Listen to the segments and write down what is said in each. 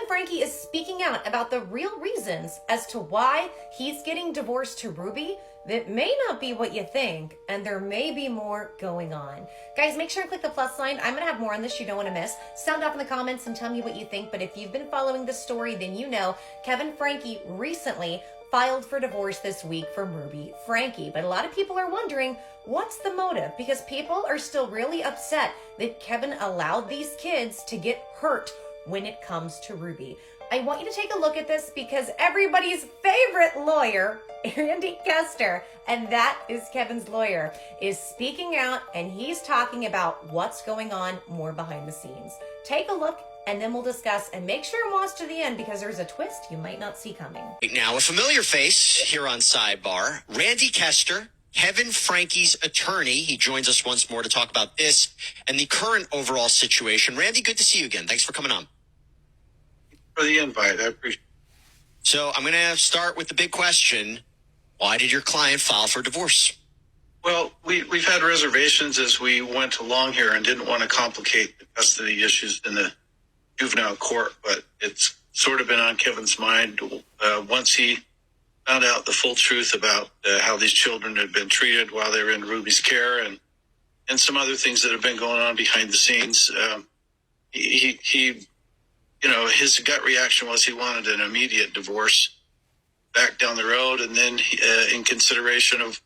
Franke is speaking out about the real reasons as to why he's getting divorced to Ruby that may not be what you think, and there may be more going on. Guys, make sure and click the plus sign. I'm going to have more on this you don't want to miss. Sound off in the comments and tell me what you think, but if you've been following this story, then you know Kevin Franke recently filed for divorce this week from Ruby Franke. But a lot of people are wondering, what's the motive? Because people are still really upset that Kevin allowed these kids to get hurt when it comes to Ruby. I want you to take a look at this because everybody's favorite lawyer, Randy Kester, and that is Kevin's lawyer, is speaking out, and he's talking about what's going on more behind the scenes. Take a look, and then we'll discuss, and make sure and watch to the end because there's a twist you might not see coming. Now, a familiar face here on Sidebar, Randy Kester, Kevin Franke's attorney. He joins us once more to talk about this and the current overall situation. Randy, good to see you again. Thanks for coming on. For the invite, I appreciate it. So I'm going to start with the big question. Why did your client file for divorce? Well, we've had reservations as we went along here and didn't want to complicate the custody issues in the juvenile court, but it's sort of been on Kevin's mind once he found out the full truth about how these children had been treated while they were in Ruby's care and some other things that have been going on behind the scenes. He his gut reaction was he wanted an immediate divorce back down the road. And then in consideration of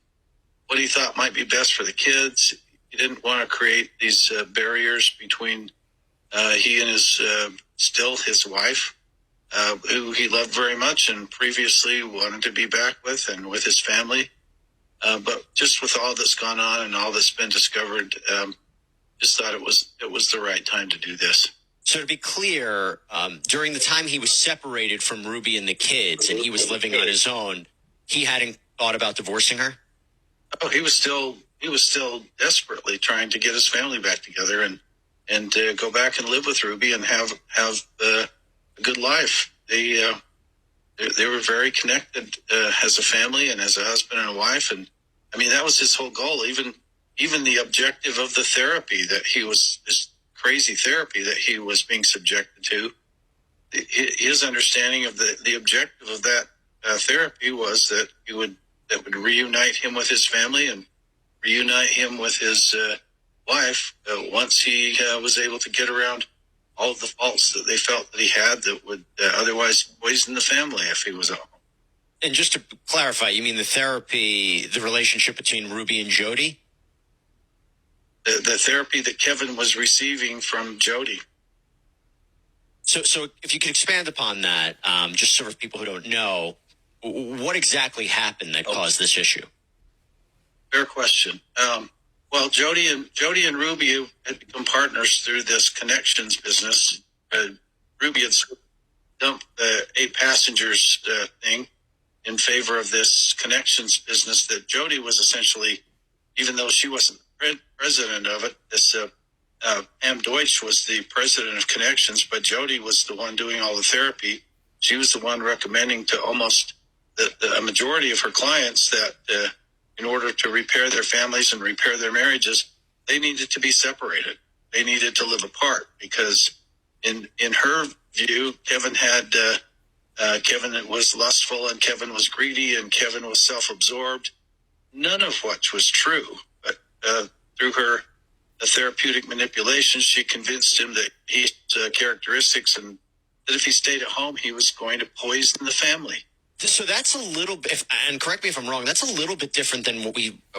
what he thought might be best for the kids, he didn't want to create these barriers between he and his wife, who he loved very much and previously wanted to be back with and with his family. But just with all that's gone on and all that's been discovered, just thought it was the right time to do this. So to be clear, during the time he was separated from Ruby and the kids and he was living on his own, he hadn't thought about divorcing her? Oh, he was still desperately trying to get his family back together and go back and live with Ruby and have a good life. They were very connected as a family and as a husband and a wife, and I mean that was his whole goal. Even the objective of the therapy that he was this crazy therapy that he was being subjected to. His understanding of the objective of that therapy was that that would reunite him with his family and reunite him with his wife once he was able to get around all of the faults that they felt that he had that would otherwise poison the family if he was at home. And just to clarify, you mean the therapy, the relationship between Ruby and Jodi? The therapy that Kevin was receiving from Jodi. So if you could expand upon that, just so for people who don't know, what exactly happened that caused this issue? Fair question. Well, Jodi and Ruby had become partners through this connections business. Ruby had dumped the 8 passengers thing in favor of this connections business that Jodi was essentially, even though she wasn't president of it, this Pam Deutsch was the president of Connections, but Jodi was the one doing all the therapy. She was the one recommending to almost a majority of her clients that in order to repair their families and repair their marriages, they needed to be separated. They needed to live apart because in her view, Kevin was lustful and Kevin was greedy and Kevin was self-absorbed, none of which was true. But through her therapeutic manipulation, she convinced him that his characteristics and that if he stayed at home, he was going to poison the family. So that's a little bit, and correct me if I'm wrong, that's a little bit different than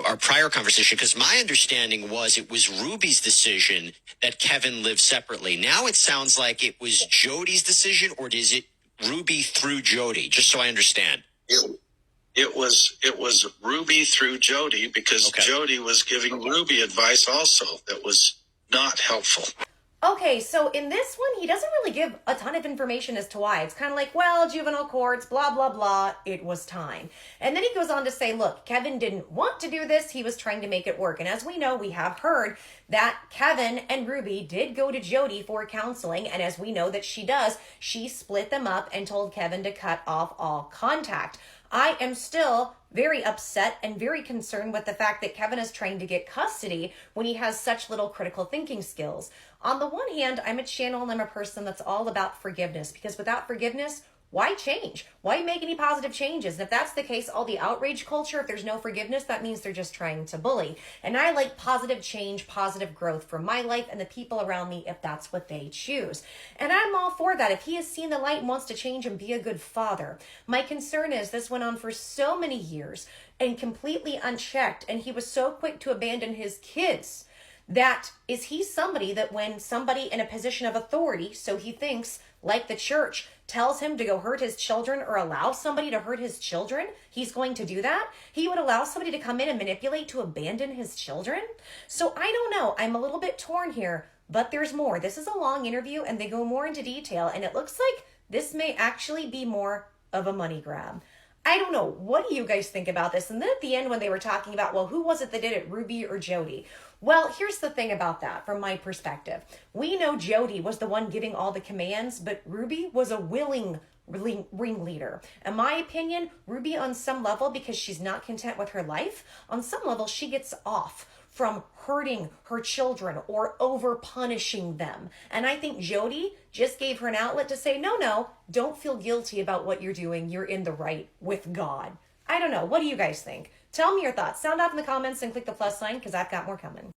our prior conversation, because my understanding was it was Ruby's decision that Kevin lived separately. Now it sounds like it was Jodi's decision, or is it Ruby through Jodi? Just so I understand. It was Ruby through Jodi because Jodi was giving Ruby advice also that was not helpful. Okay, so in this one, he doesn't really give a ton of information as to why. It's kind of like, well, juvenile courts, blah, blah, blah, it was time. And then he goes on to say, look, Kevin didn't want to do this. He was trying to make it work. And as we know, we have heard that Kevin and Ruby did go to Jodi for counseling. And as we know that she does, she split them up and told Kevin to cut off all contact. I am still very upset and very concerned with the fact that Kevin is trying to get custody when he has such little critical thinking skills. On the one hand, I'm a channel and I'm a person that's all about forgiveness, because without forgiveness, why change? Why make any positive changes? And if that's the case, all the outrage culture, if there's no forgiveness, that means they're just trying to bully. And I like positive change, positive growth for my life and the people around me if that's what they choose. And I'm all for that if he has seen the light and wants to change and be a good father. My concern is this went on for so many years and completely unchecked, and he was so quick to abandon his kids. That is he somebody that when somebody in a position of authority, so he thinks, like the church, tells him to go hurt his children or allow somebody to hurt his children, he's going to do that? He would allow somebody to come in and manipulate to abandon his children? So I don't know. I'm a little bit torn here, but there's more. This is a long interview and they go more into detail, and it looks like this may actually be more of a money grab. I don't know. What do you guys think about this? And then at the end, when they were talking about, well, who was it that did it, Ruby or Jodi? Well, here's the thing about that from my perspective. We know Jodi was the one giving all the commands, but Ruby was a willing ringleader. In my opinion, Ruby on some level, because she's not content with her life, on some level she gets off from hurting her children or over punishing them. And I think Jodi just gave her an outlet to say, no, don't feel guilty about what you're doing. You're in the right with God. I don't know. What do you guys think? Tell me your thoughts. Sound off in the comments and click the plus sign because I've got more coming.